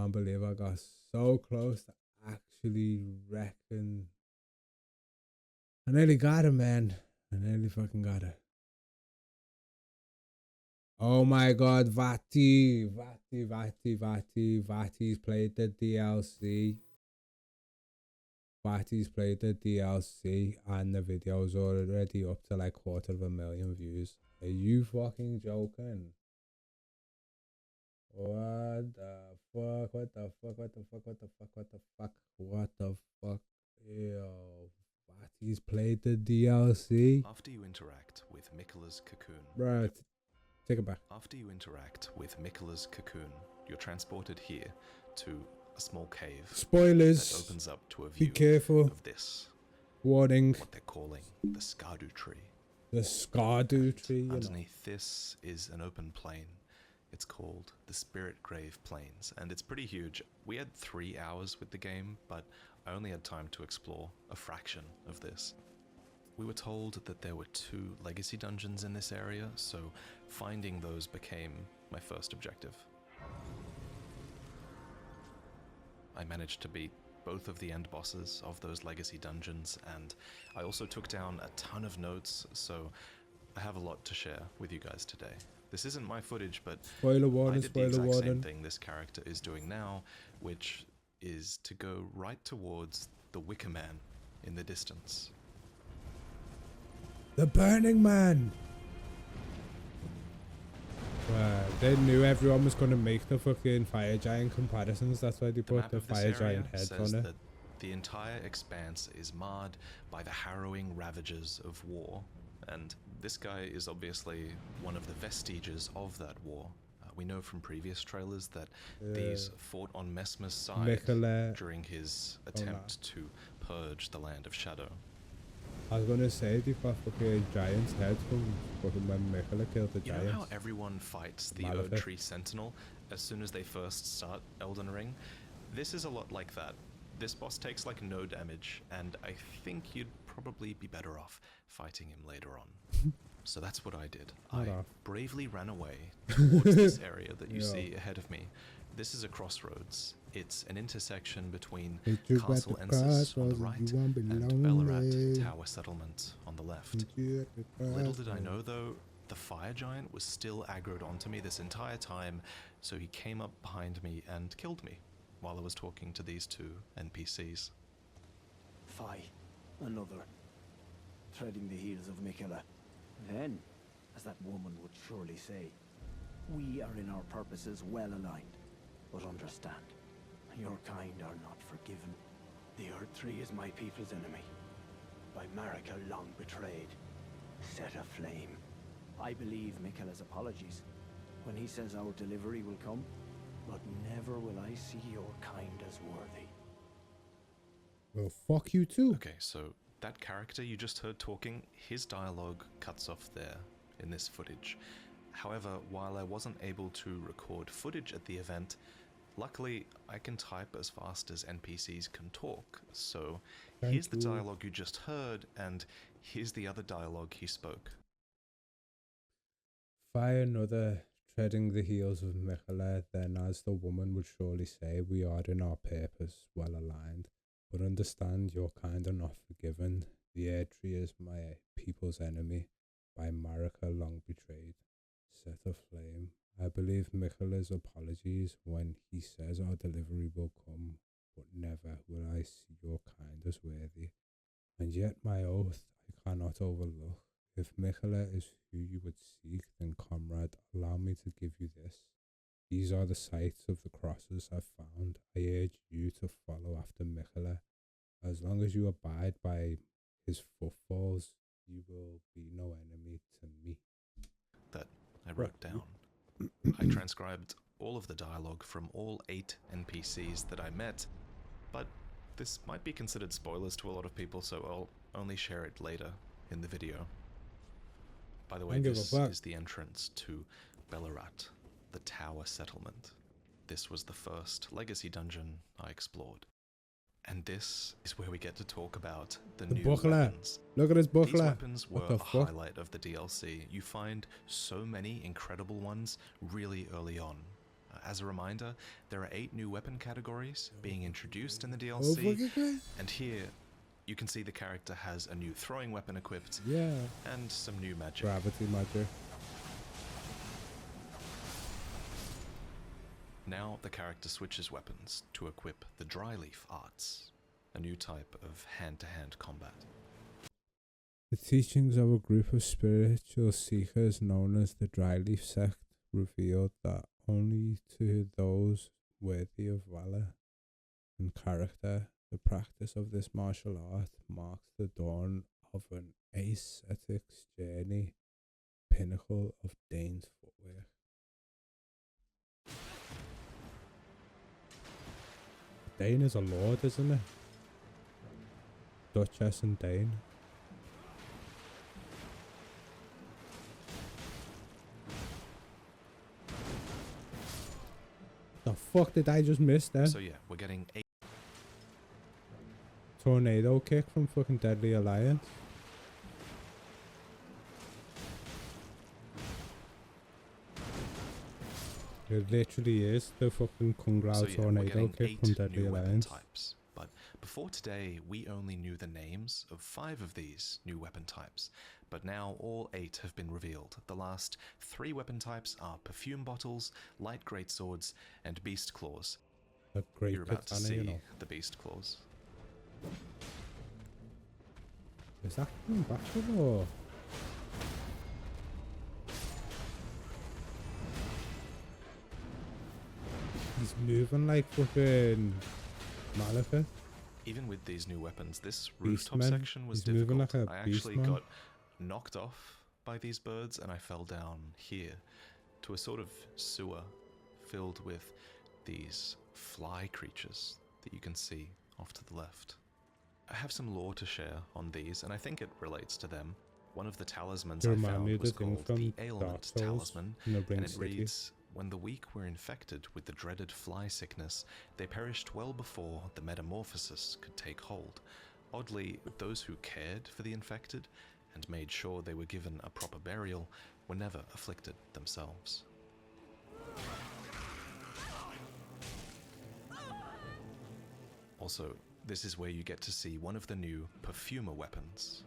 can't believe I got so close to actually wrecking. I nearly got it, man. I nearly fucking got it. Oh my god, Vati's played the DLC. Vati's played the DLC and the video's already up to like 250,000 views. Are you fucking joking? What the fuck? What the fuck? What the fuck? What the fuck? What the fuck? What the fuck? Yo, Vati's played the DLC. After you interact with Miquela's cocoon. Right. Take it back. After you interact with Miquela's cocoon, you're transported here to a small cave. Spoilers. That opens up to a view. Be careful. Of this. Warning. What they're calling the Erdtree. The Erdtree. Underneath this is an open plain. It's called the Spirit Grave Plains, and it's pretty huge. We had 3 hours with the game, but I only had time to explore a fraction of this. We were told that there were 2 legacy dungeons in this area, so finding those became my first objective. I managed to beat both of the end bosses of those legacy dungeons, and I also took down a ton of notes, so I have a lot to share with you guys today. This isn't my footage, but spoiler warning, I did the exact same thing this character is doing now, which is to go right towards the Wicker Man in the distance. The Burning Man! They knew everyone was going to make the fucking fire giant comparisons. That's why they put the fire giant heads on it. That the entire expanse is marred by the harrowing ravages of war. And this guy is obviously one of the vestiges of that war. We know from previous trailers that these fought on Messmer's side during his attempt to purge the Land of Shadow. I was gonna say they got fucking giant's head from fucking when Miquela killed the giants. You know how everyone fights the Erdtree Sentinel as soon as they first start Elden Ring? This is a lot like that. This boss takes like no damage, and I think you'd probably be better off fighting him later on. So that's what I did. I bravely ran away towards this area that you see ahead of me. This is a crossroads. It's an intersection between Castle Ensis on the right and Ballarat Tower Settlement on the left. Little did I know though, the fire giant was still aggroed onto me this entire time, so he came up behind me and killed me while I was talking to these 2 NPCs. Fie, another, treading the heels of Miquela. Then, as that woman would surely say, we are in our purposes well aligned, but understand, your kind are not forgiven. The Erdtree is my people's enemy, by Marika long betrayed, set aflame. I believe Miquela's apologies when he says our delivery will come, but never will I see your kind as worthy. Well, fuck you too. Okay, so that character you just heard talking, his dialogue cuts off there in this footage. However, while I wasn't able to record footage at the event, luckily I can type as fast as NPCs can talk. So here's the dialogue you just heard, and here's the other dialogue he spoke. Fire another, treading the heels of Miquela, then as the woman would surely say, we are in our purpose well aligned. But understand, your kind are not forgiven. The Erdtree is my people's enemy, by Marika long betrayed, set aflame. I believe Miquela's apologies when he says our delivery will come, but never will I see your kind as worthy. And yet my oath I cannot overlook. If Miquela is who you would seek, then comrade, allow me to give you this. These are the sites of the crosses I've found. I urge you to follow after Miquela. As long as you abide by his footfalls, you will be no enemy to me. That I wrote down. I transcribed all of the dialogue from all 8 NPCs that I met, but this might be considered spoilers to a lot of people, so I'll only share it later in the video. By the way, this is the entrance to Ballarat, the Tower Settlement. This was the first legacy dungeon I explored. And this is where we get to talk about the new weapons. Look at his buckler. These weapons were a highlight of the DLC. You find so many incredible ones really early on. As a reminder, there are 8 new weapon categories being introduced in the DLC, and here you can see the character has a new throwing weapon equipped, and some new magic. Gravity magic. Now the character switches weapons to equip the Dryleaf arts, a new type of hand-to-hand combat. The teachings of a group of spiritual seekers known as the Dryleaf sect revealed that only to those worthy of valor and character, the practice of this martial art marks the dawn of an ascetics journey, pinnacle of Dane's footwork. Dane is a lord, isn't it? Duchess and Dane. The fuck did I just miss then? So yeah, we're getting 8 tornado kick from fucking Deadly Alliance. It literally is the fucking Kung Lao tornado kick from Deadly Alliance. Types. But before today, we only knew the names of 5 of these new weapon types. But now all 8 have been revealed. The last 3 weapon types are perfume bottles, light greatswords, and beast claws. You're about to see the beast claws. Is that coming back or? He's moving like fucking Malika. Even with these new weapons, this rooftop section was difficult. Like I actually got knocked off by these birds and I fell down here to a sort of sewer filled with these fly creatures that you can see off to the left. I have some lore to share on these and I think it relates to them. One of the talismans I found was called the Ailment Talisman, and it reads, when the weak were infected with the dreaded fly sickness, they perished well before the metamorphosis could take hold. Oddly, those who cared for the infected and made sure they were given a proper burial were never afflicted themselves. Also, this is where you get to see one of the new perfumer weapons.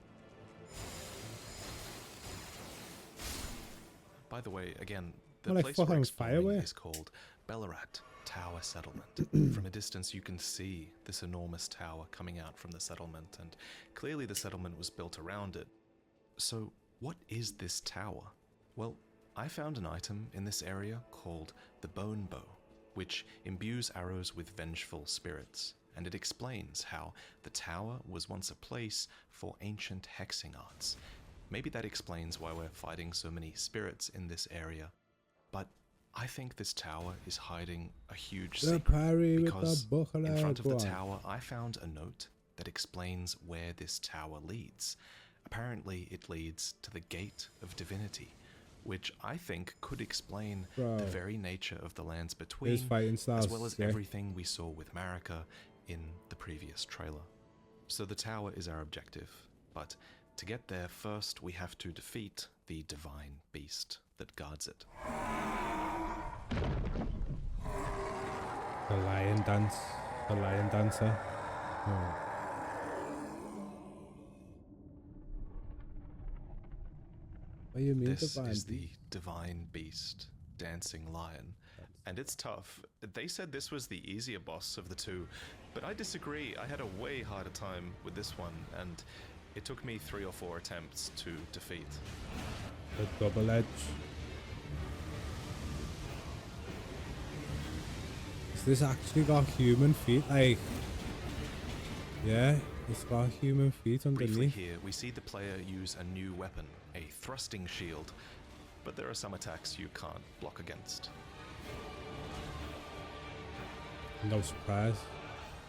By the way, again, the place we're exploring is called Ballarat Tower Settlement. From a distance you can see this enormous tower coming out from the settlement, and clearly the settlement was built around it. So what is this tower? Well, I found an item in this area called the Bone Bow, which imbues arrows with vengeful spirits, and it explains how the tower was once a place for ancient hexing arts. Maybe that explains why we're fighting so many spirits in this area. But I think this tower is hiding a huge secret, because in front of the tower I found a note that explains where this tower leads. Apparently it leads to the Gate of Divinity, which I think could explain the very nature of the lands between, as well as everything we saw with Marika in the previous trailer. So the tower is our objective, but to get there first we have to defeat the divine beast that guards it. The lion dance. The lion dancer. Oh. What do you mean this is the divine beast, dancing lion, and it's tough. They said this was the easier boss of the two, but I disagree. I had a way harder time with this one, and it took me 3 or 4 attempts to defeat. The double edge. Has this actually got human feet? Like, yeah, it's got human feet underneath. Briefly here, we see the player use a new weapon, a thrusting shield, but there are some attacks you can't block against. No surprise.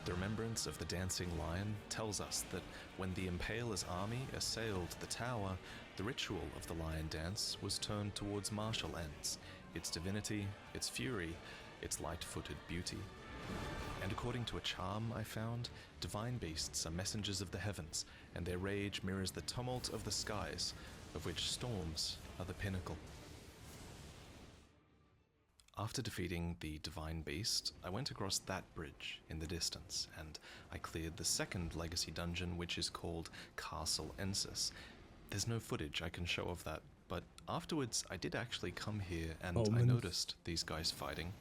The remembrance of the dancing lion tells us that when the Impaler's army assailed the tower, the ritual of the lion dance was turned towards martial ends, its divinity, its fury, its light-footed beauty. And according to a charm I found, divine beasts are messengers of the heavens, and their rage mirrors the tumult of the skies, of which storms are the pinnacle. After defeating the Divine Beast, I went across that bridge in the distance, and I cleared the second legacy dungeon, which is called Castle Ensis. There's no footage I can show of that, but afterwards I did actually come here and I noticed these guys fighting.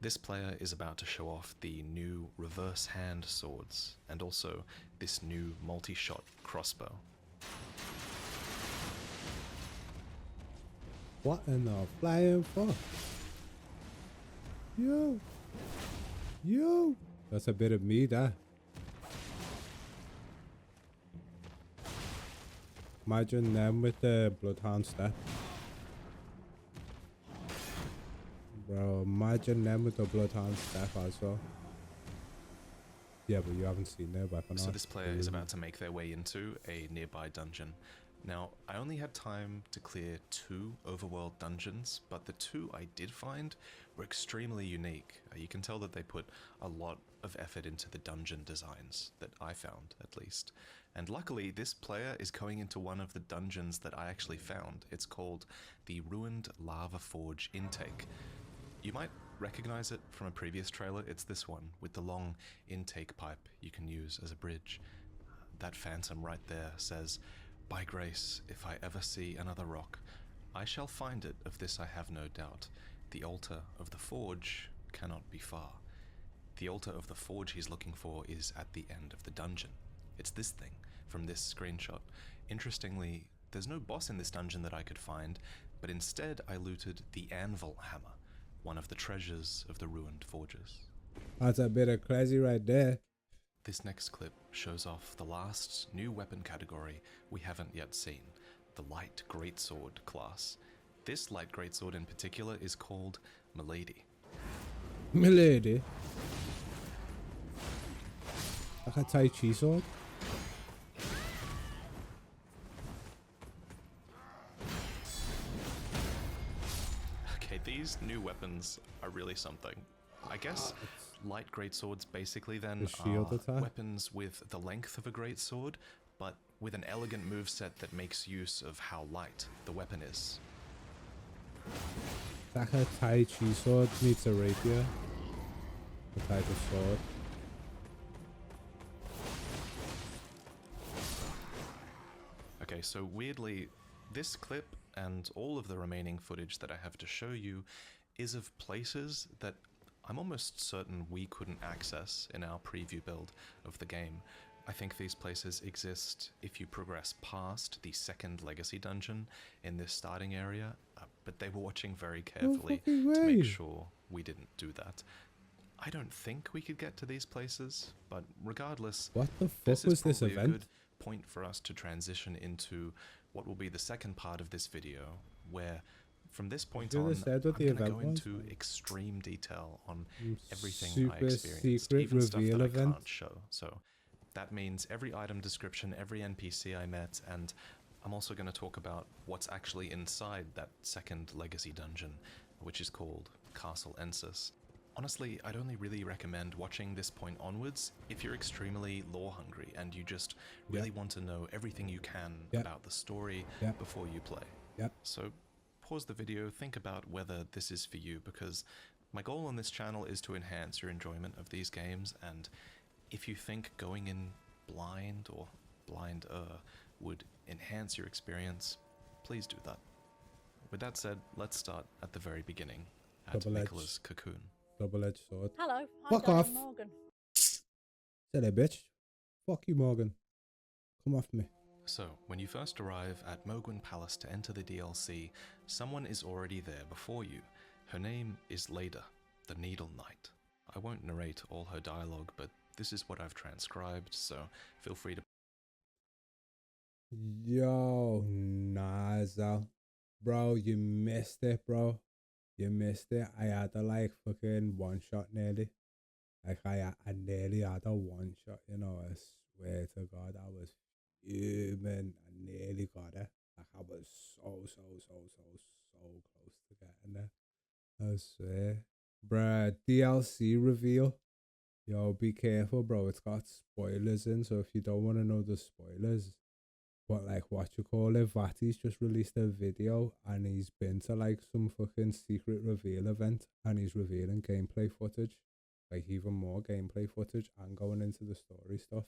This player is about to show off the new reverse hand swords, and also this new multi-shot crossbow. What in the flying fuck? Yo! That's a bit of me, that. Imagine them with the Bloodhound step. Bro, imagine them with the Bloodhound step as well. Yeah, but you haven't seen their weapon. So this player is about to make their way into a nearby dungeon. Now, I only had time to clear 2 overworld dungeons, but the 2 I did find were extremely unique. You can tell that they put a lot of effort into the dungeon designs, that I found at least. And luckily, this player is going into one of the dungeons that I actually found. It's called the Ruined Lava Forge Intake. You might recognize it from a previous trailer. It's this one, with the long intake pipe you can use as a bridge. That phantom right there says, "By grace, if I ever see another rock, I shall find it, of this I have no doubt. The altar of the forge cannot be far." The altar of the forge he's looking for is at the end of the dungeon. It's this thing, from this screenshot. Interestingly, there's no boss in this dungeon that I could find, but instead I looted the anvil hammer, one of the treasures of the ruined forges. That's a bit of crazy right there. This next clip shows off the last new weapon category we haven't yet seen, the Light Greatsword class. This Light Greatsword in particular is called Milady. Milady? Like a Tai Chi sword? Okay, these new weapons are really something. I guess light greatswords basically then are weapons with the length of a greatsword, but with an elegant moveset that makes use of how light the weapon is. Like a Tai Chi sword meets a rapier. The type of sword. Okay, so weirdly, this clip and all of the remaining footage that I have to show you is of places that I'm almost certain we couldn't access in our preview build of the game. I think these places exist if you progress past the second legacy dungeon in this starting area, but they were watching very carefully to make sure we didn't do that. I don't think we could get to these places, but regardless, what the fuck was this event? A good point for us to transition into what will be the second part of this video, where from this point on, I'm going to go into extreme detail on everything I experienced, even stuff that I can't show. So that means every item description, every NPC I met, and I'm also going to talk about what's actually inside that second legacy dungeon, which is called Castle Ensis. Honestly, I'd only really recommend watching this point onwards if you're extremely lore hungry and you just really want to know everything you can about the story before you play. So pause the video, think about whether this is for you, because my goal on this channel is to enhance your enjoyment of these games, and if you think going in blind or blinder would enhance your experience, please do that. With that said, let's start at the very beginning, at Miquella's cocoon. Double-edged sword. Hello, fuck off, Morgan. Silly bitch. Fuck you, Morgan. Come off me. So, when you first arrive at Mohgwyn Palace to enter the DLC, someone is already there before you. Her name is Leda, the Needle Knight. I won't narrate all her dialogue, but this is what I've transcribed, so feel free to... Yo, nah, Zal. Bro, you missed it, bro. You missed it. I had a like fucking one shot nearly. Like I nearly had a one shot, you know, I swear to God, I was fuming. I nearly got it. Like I was so close to getting it. I swear. Bruh, DLC reveal. Yo, be careful, bro. It's got spoilers in, so if you don't want to know the spoilers, But like, what you call it, Vati's just released a video and he's been to like some fucking secret reveal event and he's revealing gameplay footage, like even more gameplay footage and going into the story stuff.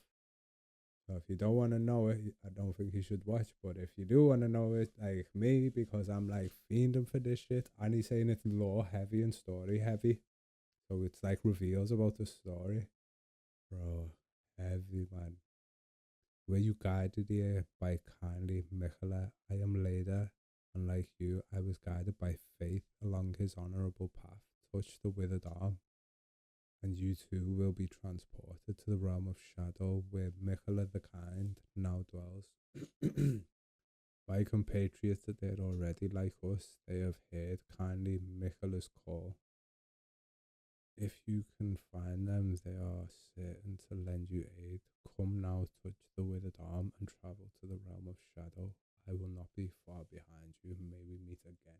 So if you don't want to know it, I don't think you should watch. But if you do want to know it, like me, because I'm like fiending for this shit, and he's saying it's lore heavy and story heavy, so it's like reveals about the story, bro. Heavy, man. Were you guided here by kindly Michaela? I am later, and like you, I was guided by faith along his honourable path. Touch the withered arm, and you too will be transported to the realm of shadow where Michaela the Kind now dwells. My compatriots are there already like us, they have heard kindly Michaela's call. If you can find them, they are certain to lend you aid. Come now, touch the withered arm, and travel to the realm of shadow. I will not be far behind you. May we meet again.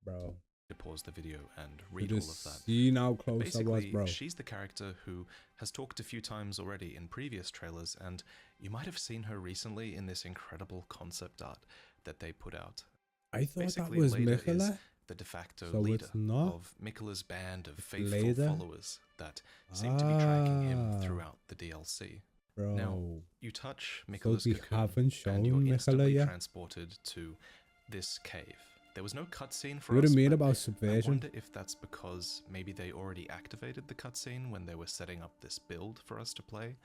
Bro. To pause the video and read all of that. See how close Basically, I was, bro. She's the character who has talked a few times already in previous trailers, and you might have seen her recently in this incredible concept art that they put out. I thought Basically, that was Leda Michaela. Is the de facto So leader it's not? of Michaela's band of faithful Leda? followers that seem to be tracking him throughout the DLC. Bro. Now, you touch Michaela's they cocoon, haven't and shown you're Michaela instantly yet? transported to this cave. There was no cutscene for What do us. you mean but about I subversion? wonder if that's because maybe they already activated the cutscene when they were setting up this build for us to play.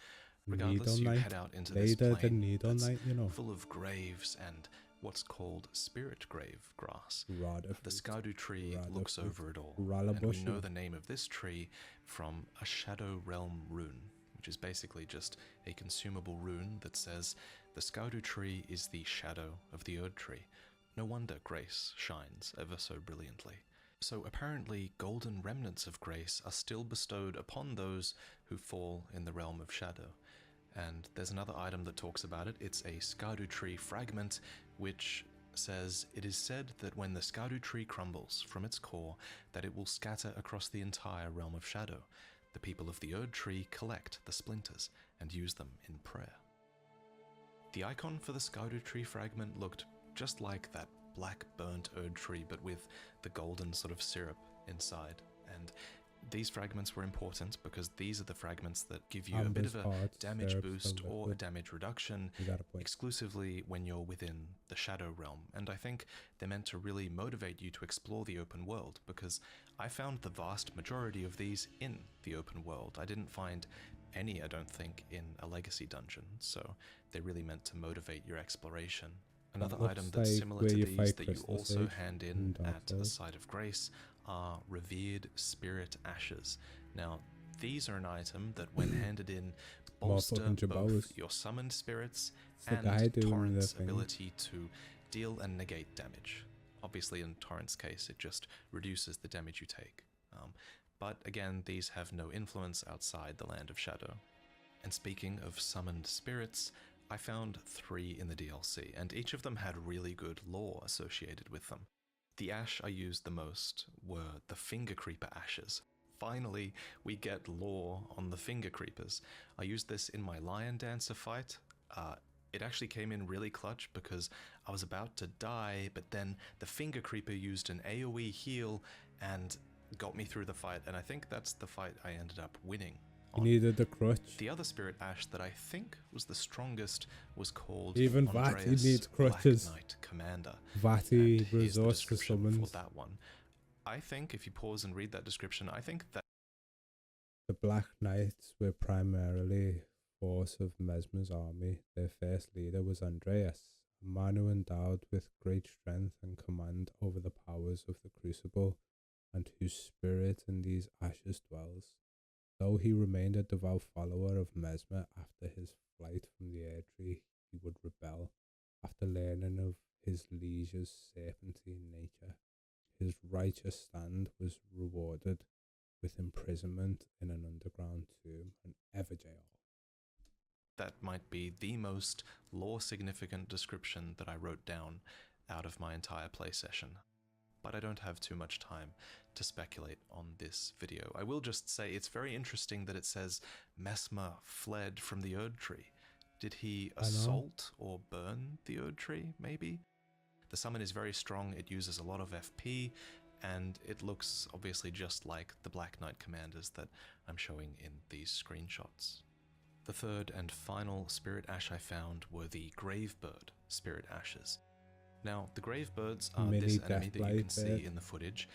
Regardless, you head out into this plain that's full of graves and what's called spirit grave grass. The Skadu tree looks over it all, and we know the name of this tree from a Shadow Realm rune, which is basically just a consumable rune that says the Skadu tree is the shadow of the Erdtree. No wonder grace shines ever so brilliantly. So apparently golden remnants of grace are still bestowed upon those who fall in the realm of shadow. And there's another item that talks about it. It's a Skadu tree fragment, which says, it is said that when the Skadu tree crumbles from its core, that it will scatter across the entire realm of shadow. The people of the Erdtree collect the splinters and use them in prayer. The icon for the Skadu tree fragment looked just like that black burnt Erdtree, but with the golden sort of syrup inside. And these fragments were important because these are the fragments that give you a bit of a damage boost or a damage reduction exclusively when you're within the Shadow Realm. And I think they're meant to really motivate you to explore the open world, because I found the vast majority of these in the open world. I didn't find any, I don't think, in a legacy dungeon, so they're really meant to motivate your exploration. Another item that's similar to these that you also hand in at a Site of Grace are revered spirit ashes. Now, these are an item that when handed in bolster both your summoned spirits and Torrent's ability to deal and negate damage. Obviously in Torrent's case it just reduces the damage you take. But again, these have no influence outside the Land of Shadow. And speaking of summoned spirits, I found 3 in the DLC, and each of them had really good lore associated with them. The ash I used the most were the Finger Creeper ashes. Finally, we get lore on the Finger Creepers. I used this in my Lion Dancer fight. It actually came in really clutch because I was about to die, but then the Finger Creeper used an AoE heal and got me through the fight, and I think that's the fight I ended up winning. You needed the crutch. The other spirit ash that I think was the strongest was called even Vati needs crutches. Black Knight Commander. Vati resorts to summons. For that one. I think if you pause and read that description, I think that the Black Knights were primarily force of Mesmer's army. Their first leader was Andreas, a man who endowed with great strength and command over the powers of the Crucible, and whose spirit in these ashes dwells. Though he remained a devout follower of Mesmer after his flight from the Erdtree, he would rebel after learning of his liege's serpentine nature. His righteous stand was rewarded with imprisonment in an underground tomb and ever jail. That might be the most lore-significant description that I wrote down out of my entire play session. But I don't have too much time to speculate on this video. I will just say it's very interesting that it says Mesmer fled from the Erdtree. Did he I know. assault or burn the Erdtree, maybe? The summon is very strong, it uses a lot of FP, and it looks obviously just like the Black Knight commanders that I'm showing in these screenshots. The third and final Spirit Ash I found were the Gravebird Spirit Ashes. Now, the Gravebirds are Mini this enemy that you can Deathblight see bird. in the footage.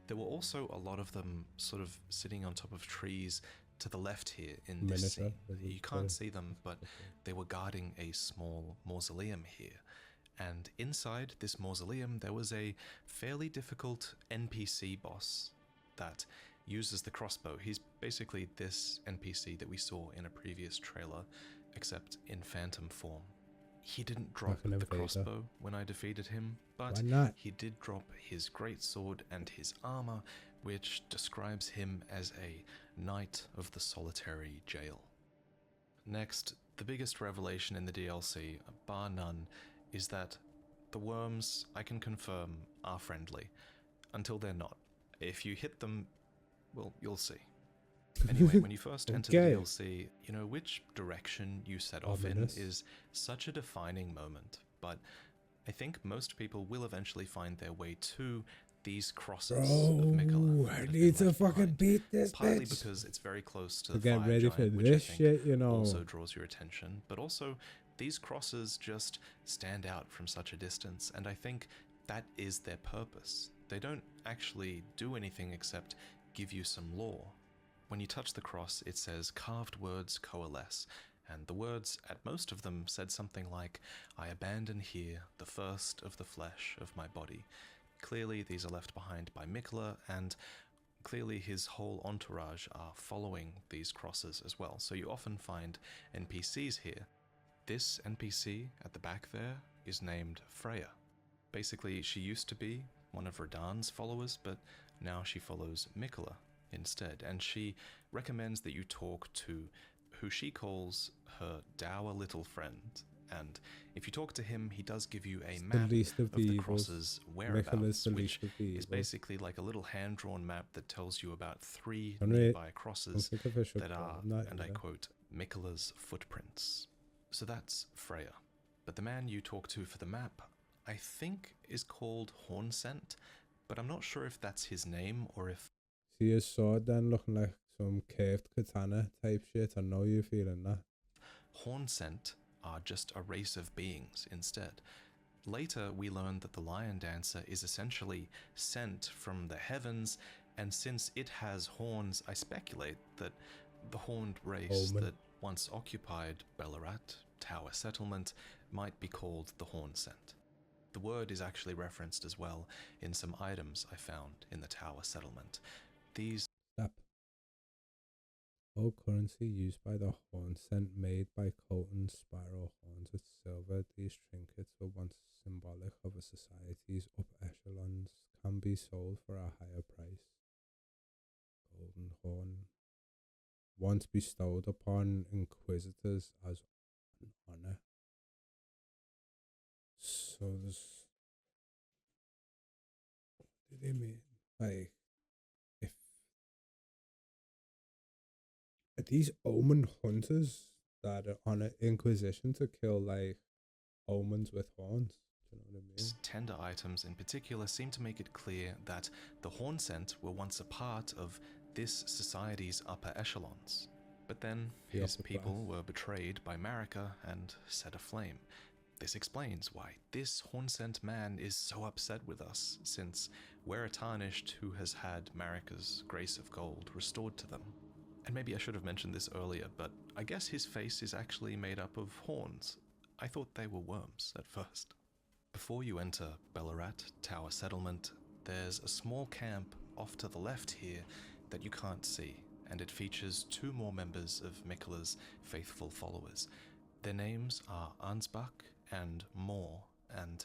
There were also a lot of them sort of sitting on top of trees to the left here in this scene. You can't see them, but they were guarding a small mausoleum here. And inside this mausoleum, there was a fairly difficult NPC boss that uses the crossbow. He's basically this NPC that we saw in a previous trailer, except in phantom form. He didn't drop the crossbow when I defeated him, but he did drop his greatsword and his armor, which describes him as a Knight of the Solitary Jail. Next, the biggest revelation in the DLC, bar none, is that the worms, I can confirm, are friendly, until they're not. If you hit them, well, you'll see. Anyway, when you first enter the DLC, you know, which direction you set off in is such a defining moment, but I think most people will eventually find their way to these crosses of Miquella. I need to fucking beat this partly bitch. Because it's very close to the get fire ready giant, for which this I think shit, you know. also draws your attention, but also these crosses just stand out from such a distance, and I think that is their purpose. They don't actually do anything except give you some lore. When you touch the cross, it says carved words coalesce, and the words at most of them said something like, I abandon here the first of the flesh of my body. Clearly these are left behind by Miquella, and clearly his whole entourage are following these crosses as well, so you often find NPCs here. This NPC at the back there is named Freya. Basically, she used to be one of Radahn's followers, but now she follows Miquella instead, and she recommends that you talk to who she calls her dour little friend, and if you talk to him, he does give you a map of the cross's whereabouts, which is basically like a little hand-drawn map that tells you about 3 nearby crosses that are, and I quote, Miquella's footprints. So that's Freya. But the man you talk to for the map, I think, is called Hornsent, but I'm not sure if that's his name or if... See his sword then looking like some curved katana type shit. I know you're feeling that. Hornsent are just a race of beings instead. Later, we learn that the Lion Dancer is essentially sent from the heavens, and since it has horns, I speculate that the horned race that once occupied Ballarat Tower Settlement might be called the Hornsent. The word is actually referenced as well in some items I found in the Tower Settlement. These all currency used by the Hornsent made by coating spiral horns with silver. These trinkets were once symbolic of a society's upper echelons, can be sold for a higher price. Golden horn, once bestowed upon inquisitors as an honor. So this, what do they mean? Like, if are these omen hunters that are on an inquisition to kill like omens with horns? Do you know what I mean? Tender items in particular seem to make it clear that the Hornsent were once a part of this society's upper echelons. But then his people were betrayed by Marika and set aflame. This explains why this Hornsent man is so upset with us, since we're a tarnished who has had Marika's grace of gold restored to them. And maybe I should have mentioned this earlier, but I guess his face is actually made up of horns. I thought they were worms at first. Before you enter Ballarat Tower Settlement, there's a small camp off to the left here that you can't see, and it features 2 more members of Miquella's faithful followers. Their names are Ansbach and Moore, and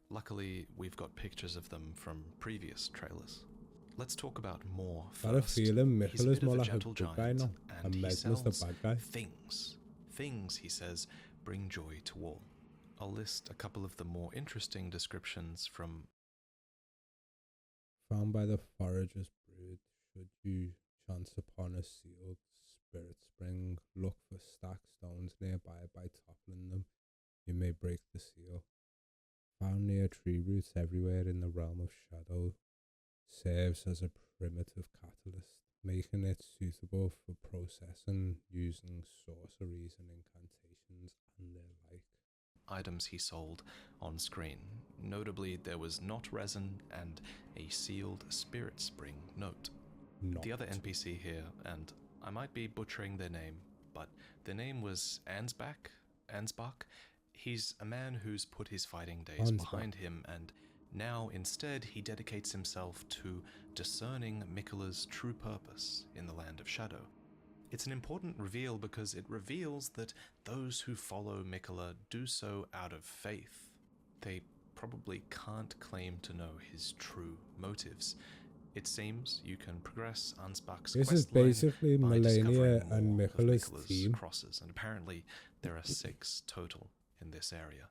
luckily we've got pictures of them from previous trailers. Let's talk about Moore first. Got a feeling Miquella's more like a gentle good giant, guy now, and he Mesmer's the sells bad guy. Things, he says, bring joy to all. I'll list a couple of the more interesting descriptions from... Found by the forager's brood, should you chance upon a sealed spirit spring. Look for stacked stones nearby. By toppling them, you may break the seal. Found near tree roots everywhere in the realm of shadow, serves as a primitive catalyst, making it suitable for processing using sorceries and incantations and their like. Items he sold on screen. Notably, there was not resin and a sealed spirit spring note. The other NPC here, and I might be butchering their name, but their name was Ansbach. He's a man who's put his fighting days behind him, and now instead he dedicates himself to discerning Miquella's true purpose in the Land of Shadow. It's an important reveal because it reveals that those who follow Miquella do so out of faith. They probably can't claim to know his true motives. It seems you can progress Ansbach's This is questline basically by Melania and more of Miquella's Miquella's team. crosses, and apparently there are 6 total in this area.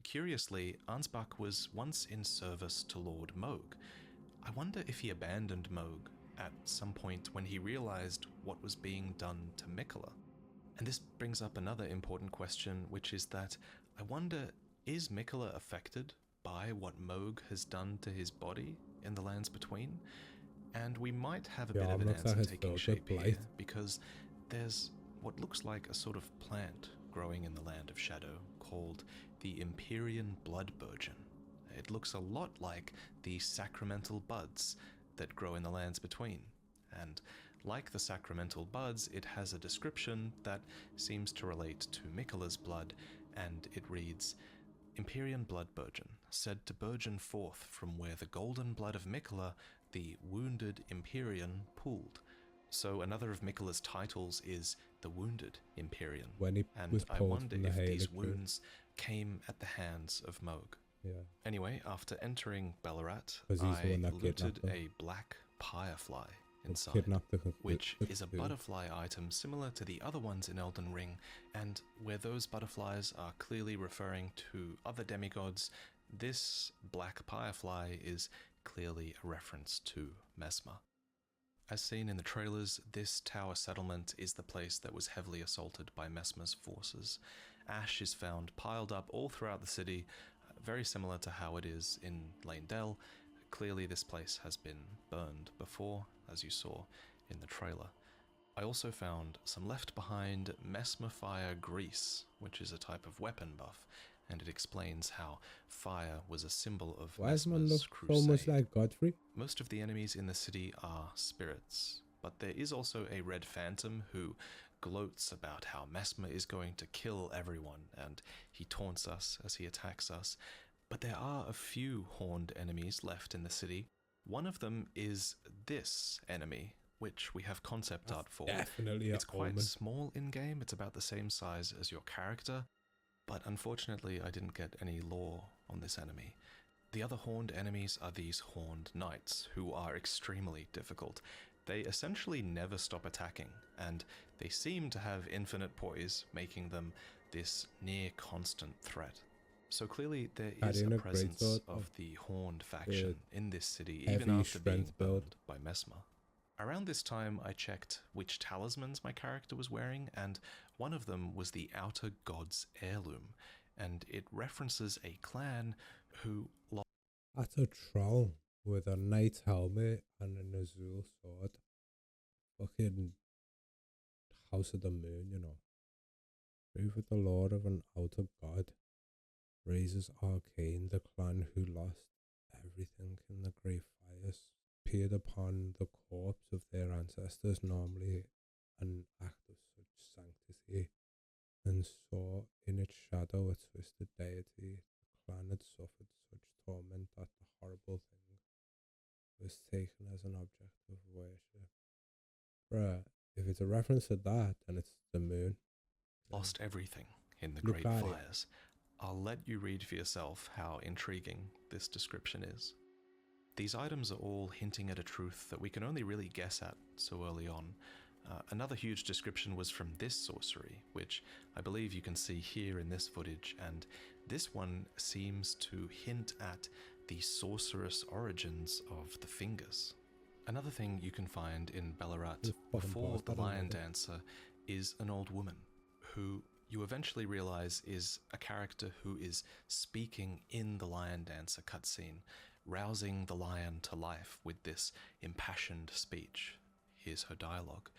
Curiously, Ansbach was once in service to Lord Moog. I wonder if he abandoned Moog at some point when he realized what was being done to Miquella. And this brings up another important question, which is that I wonder, is Miquella affected by what Moog has done to his body in the Lands Between? And we might have a bit of an answer taking shape here, because there's what looks like a sort of plant growing in the Land of Shadow called the Empyrean Blood Burgeon. It looks a lot like the sacramental buds that grow in the Lands Between, and like the sacramental buds, it has a description that seems to relate to Miquella's blood, and it reads, Empyrean Blood Burgeon, said to burgeon forth from where the golden blood of Miquella, the wounded Empyrean, pooled. So another of Miquella's titles is the Wounded Empyrean, and I wonder if these wounds came at the hands of Moog. Yeah. Anyway, after entering Ballarat, I looted a black firefly inside, which is a butterfly item similar to the other ones in Elden Ring, and where those butterflies are clearly referring to other demigods, this black firefly is clearly a reference to Messmer. As seen in the trailers, this tower settlement is the place that was heavily assaulted by Messmer's forces. Ash is found piled up all throughout the city, very similar to how it is in Leyndell. Clearly this place has been burned before, as you saw in the trailer. I also found some left behind Messmer fire grease, which is a type of weapon buff, and it explains how fire was a symbol of Messmer's crusade. So much like Godfrey? Most of the enemies in the city are spirits, but there is also a red phantom who gloats about how Messmer is going to kill everyone, and he taunts us as he attacks us. But there are a few horned enemies left in the city. One of them is this enemy, which we have concept art for. It's quite small in-game, it's about the same size as your character, but unfortunately I didn't get any lore on this enemy. The other horned enemies are these horned knights, who are extremely difficult. They essentially never stop attacking, and they seem to have infinite poise, making them this near constant threat. So clearly there is a presence of the horned faction in this city, even after being burned by Messmer. Around this time I checked which talismans my character was wearing, and one of them was the Outer God's Heirloom, and it references a clan who lost. That's a troll with a knight's helmet and an azul sword. Fucking House of the Moon, you know. Prove with the lord of an outer god. Raises Arcane, the clan who lost everything in the Great Fires, peered upon the corpse of their ancestors, normally an act of such sanctity, and saw in its shadow a twisted deity. The clan had suffered such torment that the horrible thing was taken as an object of worship. Bruh, if it's a reference to that, then it's the moon. Lost everything in the Great Fires. I'll let you read for yourself how intriguing this description is. These items are all hinting at a truth that we can only really guess at so early on. Another huge description was from this sorcery, which I believe you can see here in this footage, and this one seems to hint at the sorcerous origins of the fingers. Another thing you can find in Ballarat This fucking before boss, the I don't Lion like it. Dancer is an old woman who you eventually realize is a character who is speaking in the Lion Dancer cutscene, rousing the lion to life with this impassioned speech. Here's her dialogue.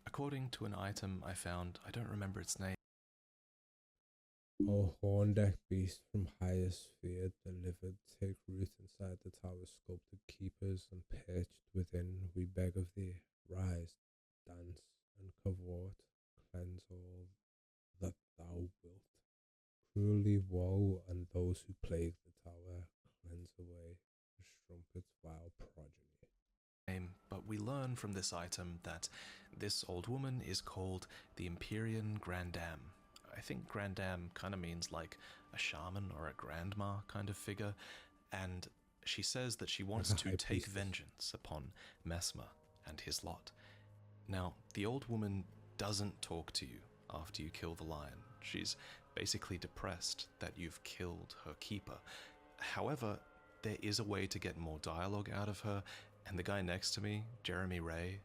According to an item I found, I don't remember its name. O horndeck beast from highest sphere delivered, take root inside the tower's sculpted keepers, and perched within, we beg of thee, rise, dance, and cavort, cleanse all that thou wilt. Cruelly woe, and those who plague the tower, cleanse away the strumpet's vile progeny. But we learn from this item that this old woman is called the Empyrean Grandam. I think Grandam kind of means like a shaman or a grandma kind of figure, and she says that she wants to take vengeance upon Messmer and his lot. Now, the old woman doesn't talk to you after you kill the lion. She's basically depressed that you've killed her keeper. However, there is a way to get more dialogue out of her, and the guy next to me, Jeremy Ray,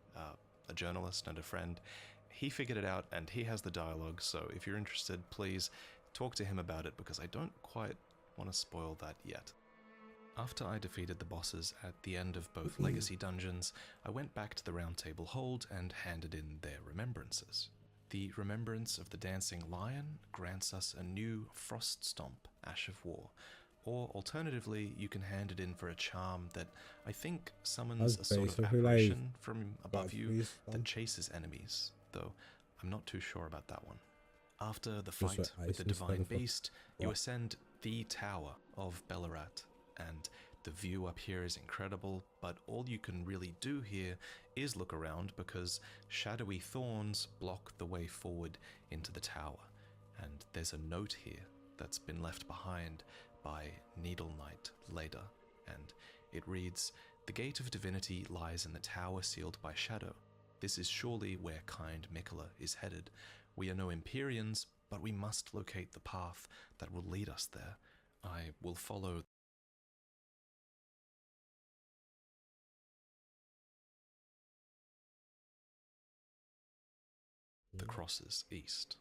a journalist and a friend, he figured it out and he has the dialogue, so if you're interested, please talk to him about it because I don't quite want to spoil that yet. After I defeated the bosses at the end of both legacy dungeons, I went back to the Round Table Hold and handed in their remembrances. The remembrance of the Dancing Lion grants us a new Frost Stomp, Ash of War, or alternatively, you can hand it in for a charm that I think summons a sort of apparition from above you that chases enemies, though I'm not too sure about that one. After the fight with the Divine Beast, you ascend the Tower of Ballarat, and the view up here is incredible, but all you can really do here is look around because shadowy thorns block the way forward into the tower, and there's a note here that's been left behind by Needle Knight Leda, and it reads, "The gate of divinity lies in the tower sealed by shadow. This is surely where kind Mikola is headed. We are no Empyreans, but we must locate the path that will lead us there. I will follow the crosses east."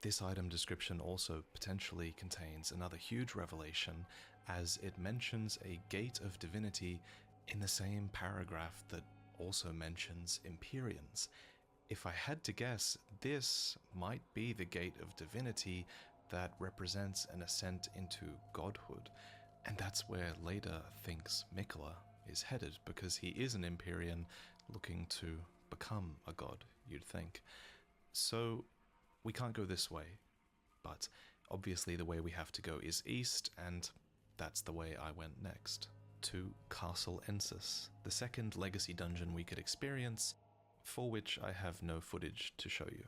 This item description also potentially contains another huge revelation, as it mentions a gate of divinity in the same paragraph that also mentions Empyreans. If I had to guess, this might be the gate of divinity that represents an ascent into godhood, and that's where Leda thinks Mikola is headed, because he is an Empyrean looking to become a god, you'd think. So we can't go this way, but obviously the way we have to go is east, and that's the way I went next, to Castle Ensis, the second legacy dungeon we could experience, for which I have no footage to show you.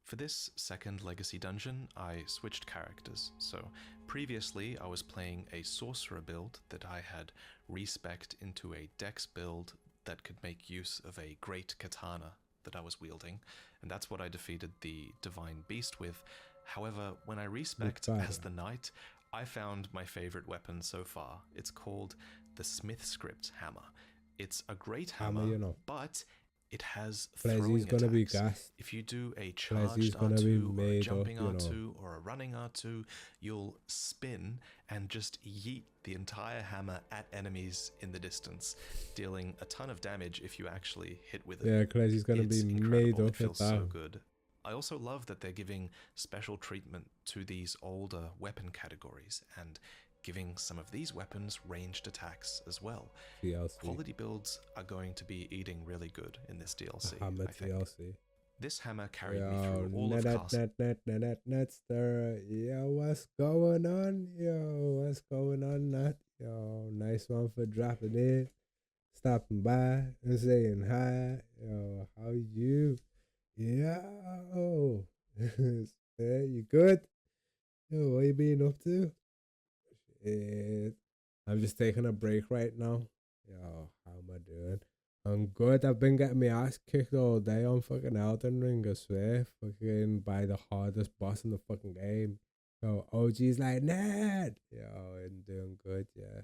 For this second legacy dungeon, I switched characters, so previously I was playing a sorcerer build that I had respec'd into a dex build that could make use of a great katana that I was wielding, and that's what I defeated the Divine Beast with. However, when I respec'd as the knight, I found my favorite weapon so far. It's called the Smith Script Hammer. It's a great hammer, but it has throwing attacks. If you do a charged R2 or a jumping R2 or a running R2, you'll spin and just yeet the entire hammer at enemies in the distance, dealing a ton of damage if you actually hit with it. Yeah, Crazy's gonna be made up. It feels so good. I also love that they're giving special treatment to these older weapon categories and giving some of these weapons ranged attacks as well. DLC. Quality builds are going to be eating really good in this DLC, I think. DLC. This hammer carried me through all of Castle. Yo, what's going on? Yo, what's going on, Nat? Yo, nice one for dropping in, stopping by and saying hi. Yo, how you? Yo, yeah, you good? Yo, what you been up to? Shit. I'm just taking a break right now. Yo, how am I doing? I'm good. I've been getting my ass kicked all day on fucking Elden Ring, I swear. Fucking by the hardest boss in the fucking game. Yo, OG's like, Ned! Yo, I'm doing good, yeah.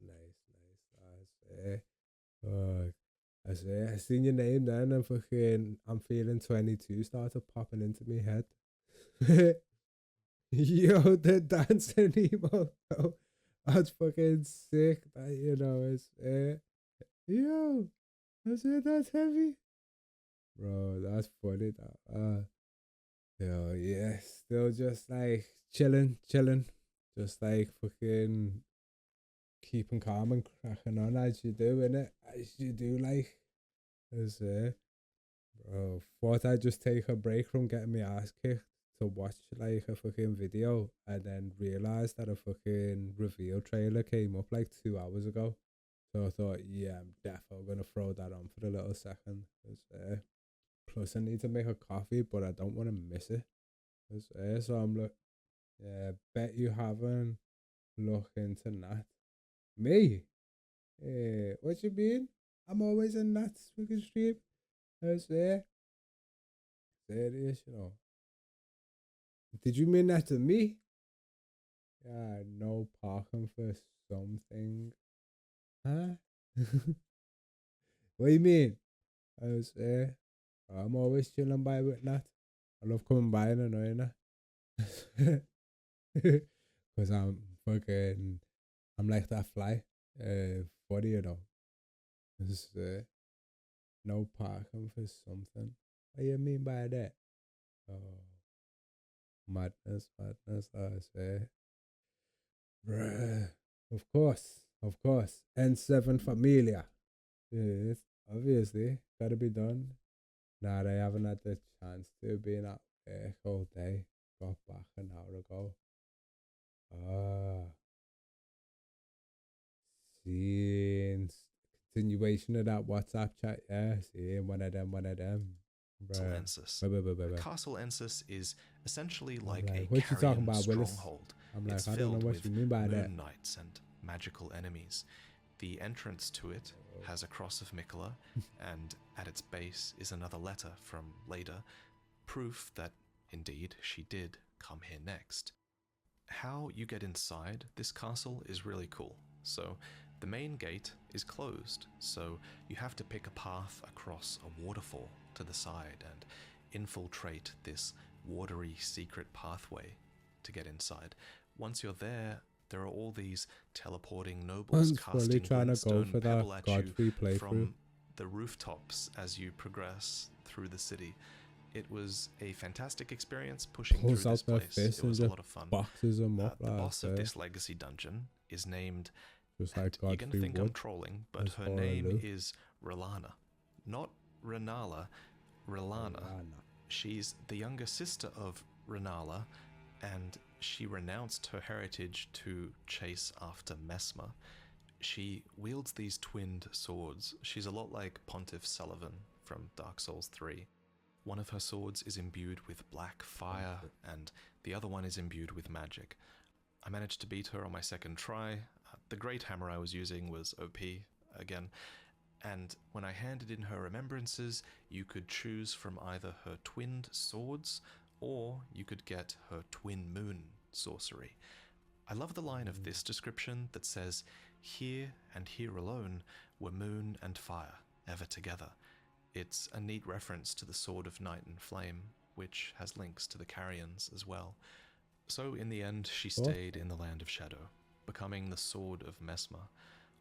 Nice. I swear. I seen your name then and fucking I'm feeling 22 started popping into my head. Yo, the dancing emote though. That's fucking sick. That it's yo, that's heavy. Bro, that's funny that yo, yeah, still just like chilling. Just like fucking keeping calm and cracking on as you do, innit? As you do, like, as bro, thought I'd just take a break from getting my ass kicked to watch like a fucking video and then realised that a fucking reveal trailer came up like 2 hours ago. So I thought, yeah, I'm definitely gonna throw that on for a little second. Plus I need to make a coffee, but I don't want to miss it. So I'm like, yeah, bet you haven't looked into that. Me? What you mean? I'm always in that fucking stream. Serious, Did you mean that to me? Yeah, no parking for something. Huh? What do you mean? I'm always chilling by with that. I love coming by and annoying her. Because I'm like that fly. Funny, It's, no parking for something. What do you mean by that? Oh, madness, I say. Bruh. Of course. N7 Familia. Yes, obviously. Gotta be done. Nah, I haven't had the chance to be at work all day. Got back an hour ago. Ah, seeing continuation of that WhatsApp chat. Yeah, seeing one of them. Castle Ensis is essentially like a what you talking carrion about, Willis? stronghold. I'm like, It's I don't know filled what with you mean by that. moon knights and magical enemies. The entrance to it has a cross of Mikola, and at its base is another letter from Leda, proof that indeed she did come here next. How you get inside this castle is really cool. So the main gate is closed, so you have to pick a path across a waterfall to the side and infiltrate this watery secret pathway to get inside. Once you're there are all these teleporting nobles casting glintstone pebble at you from the rooftops as you progress through the city. It was a fantastic experience pushing through this place. It was a lot of fun. The boss of this legacy dungeon is named, and you're going to think I'm trolling, but her name is R'Lana. Not Renala, R'Lana. She's the younger sister of Renala, and she renounced her heritage to chase after Messmer. She wields these twinned swords. She's a lot like Pontiff Sullivan from Dark Souls 3. One of her swords is imbued with black fire, and the other one is imbued with magic. I managed to beat her on my second try. The great hammer I was using was OP again, and when I handed in her remembrances, you could choose from either her twinned swords, or you could get her twin moon sorcery. I love the line of this description that says, "Here and here alone were moon and fire, ever together." It's a neat reference to the Sword of Night and Flame, which has links to the Carrions as well. So in the end, she stayed in the Land of Shadow, becoming the Sword of Messmer.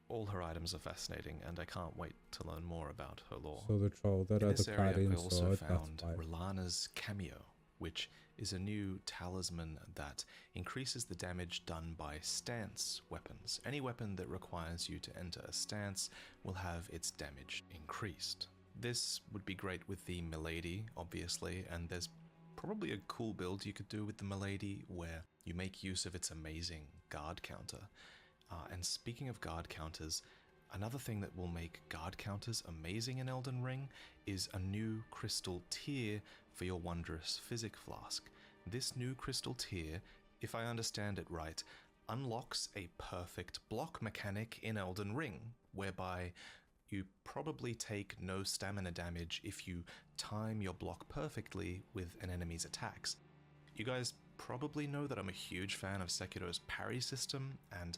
All her items are fascinating, and I can't wait to learn more about her lore. So the troll that in had this the area, Carrion I also sword, found R'Lana's Cameo, which is a new talisman that increases the damage done by stance weapons. Any weapon that requires you to enter a stance will have its damage increased. This would be great with the Milady, obviously, and there's probably a cool build you could do with the Milady where you make use of its amazing guard counter. And speaking of guard counters, another thing that will make guard counters amazing in Elden Ring is a new crystal tier for your wondrous physic flask. This new crystal tier, if I understand it right, unlocks a perfect block mechanic in Elden Ring, whereby you probably take no stamina damage if you time your block perfectly with an enemy's attacks. You guys probably know that I'm a huge fan of Sekiro's parry system, and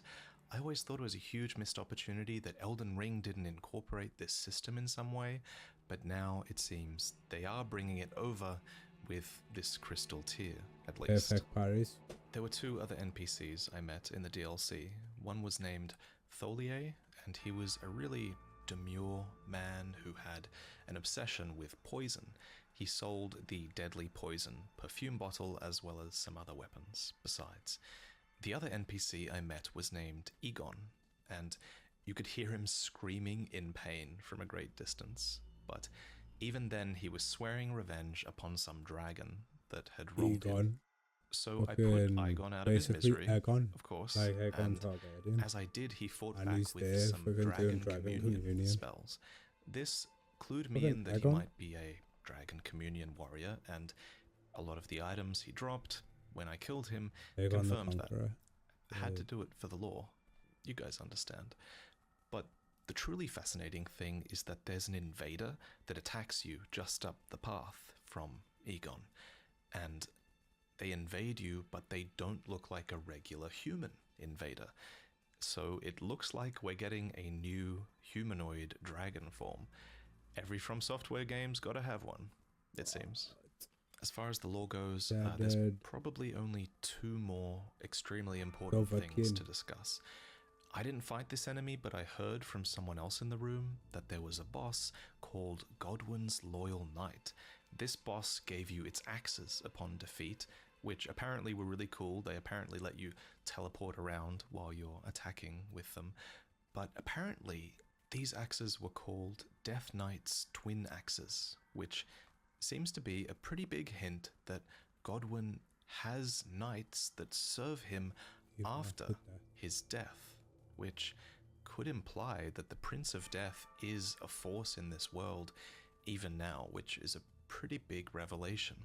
I always thought it was a huge missed opportunity that Elden Ring didn't incorporate this system in some way, but now it seems they are bringing it over with this crystal tier, at least. Perfect parries. There were 2 other NPCs I met in the DLC. One was named Tholier, and he was a really demure man who had an obsession with poison. He sold the deadly poison perfume bottle as well as some other weapons besides. The other NPC I met was named Egon, and you could hear him screaming in pain from a great distance. But even then, he was swearing revenge upon some dragon that had wronged him. So I put Egon out of his misery, of course, and as I did, he fought back with some dragon communion spells. This clued me in that he might be a dragon communion warrior, and a lot of the items he dropped when I killed him confirmed that. I had to do it for the lore. You guys understand. But the truly fascinating thing is that there's an invader that attacks you just up the path from Egon, and they invade you, but they don't look like a regular human invader. So it looks like we're getting a new humanoid dragon form. Every From Software game's gotta have one, it seems. As far as the lore goes, there's probably only 2 more extremely important things to discuss. I didn't fight this enemy, but I heard from someone else in the room that there was a boss called Godwin's Loyal Knight. This boss gave you its axes upon defeat, which apparently were really cool. They apparently let you teleport around while you're attacking with them. But apparently, these axes were called Death Knight's twin axes, which seems to be a pretty big hint that Godwin has knights that serve him after his death, which could imply that the Prince of Death is a force in this world even now, which is a pretty big revelation.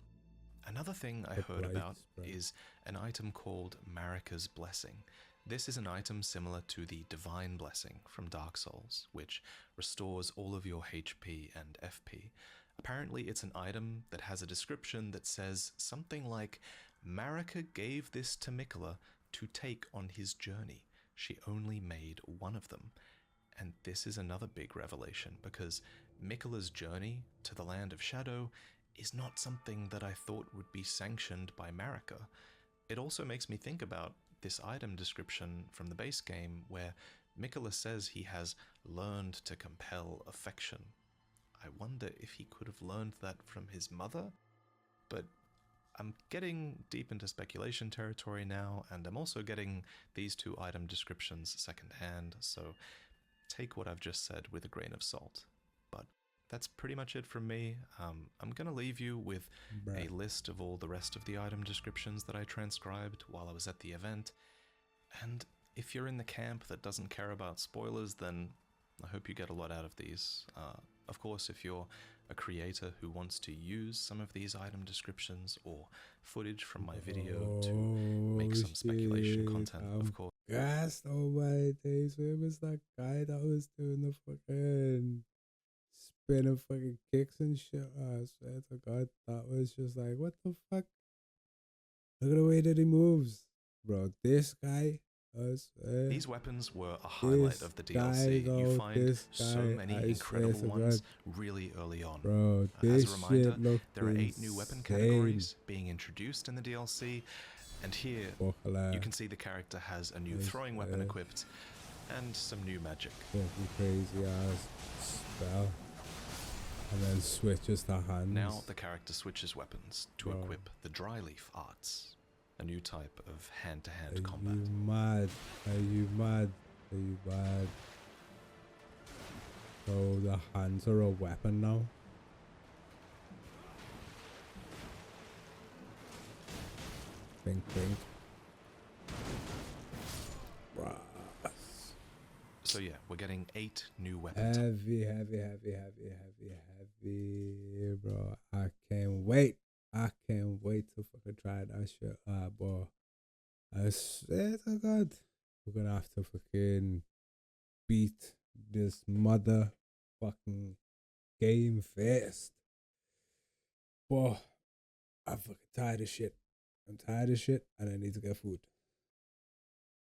Another thing I heard about is an item called Marika's Blessing. This is an item similar to the Divine Blessing from Dark Souls, which restores all of your HP and FP. Apparently it's an item that has a description that says something like, Marika gave this to Miquella to take on his journey. She only made one of them. And this is another big revelation, because Miquella's journey to the Land of Shadow is not something that I thought would be sanctioned by Marika. It also makes me think about this item description from the base game where Miquella says he has learned to compel affection. I wonder if he could have learned that from his mother? But I'm getting deep into speculation territory now, and I'm also getting these 2 item descriptions secondhand, so take what I've just said with a grain of salt. But that's pretty much it from me. I'm going to leave you with a list of all the rest of the item descriptions that I transcribed while I was at the event. And if you're in the camp that doesn't care about spoilers, then I hope you get a lot out of these. Of course, if you're a creator who wants to use some of these item descriptions or footage from my video to make some speculation content, of course. Yes, oh my days, where was that guy that was doing the fucking spinning fucking kicks and shit? I swear to God, that was just like, what the fuck? Look at the way that he moves. Bro, this guy, these weapons were a highlight of the DLC. You find so many incredible ones really early on. Bro, as a reminder, there are 8 new weapon categories being introduced in the DLC, and here you can see the character has a new throwing weapon equipped and some new magic. Crazy ass spell. And then switches the hands. Now the character switches weapons to equip the Dryleaf arts, a new type of hand-to-hand combat. Are you mad? Are you mad? Are you mad? Oh, the hands are a weapon now. Bink, bink. So yeah, we're getting 8 new weapons. Heavy, bro. I can't wait. I can't wait to fucking try that shit out, bro. I swear to God, we're gonna have to fucking beat this motherfucking game first. Boy, I'm fucking tired of shit. I'm tired of shit and I need to get food.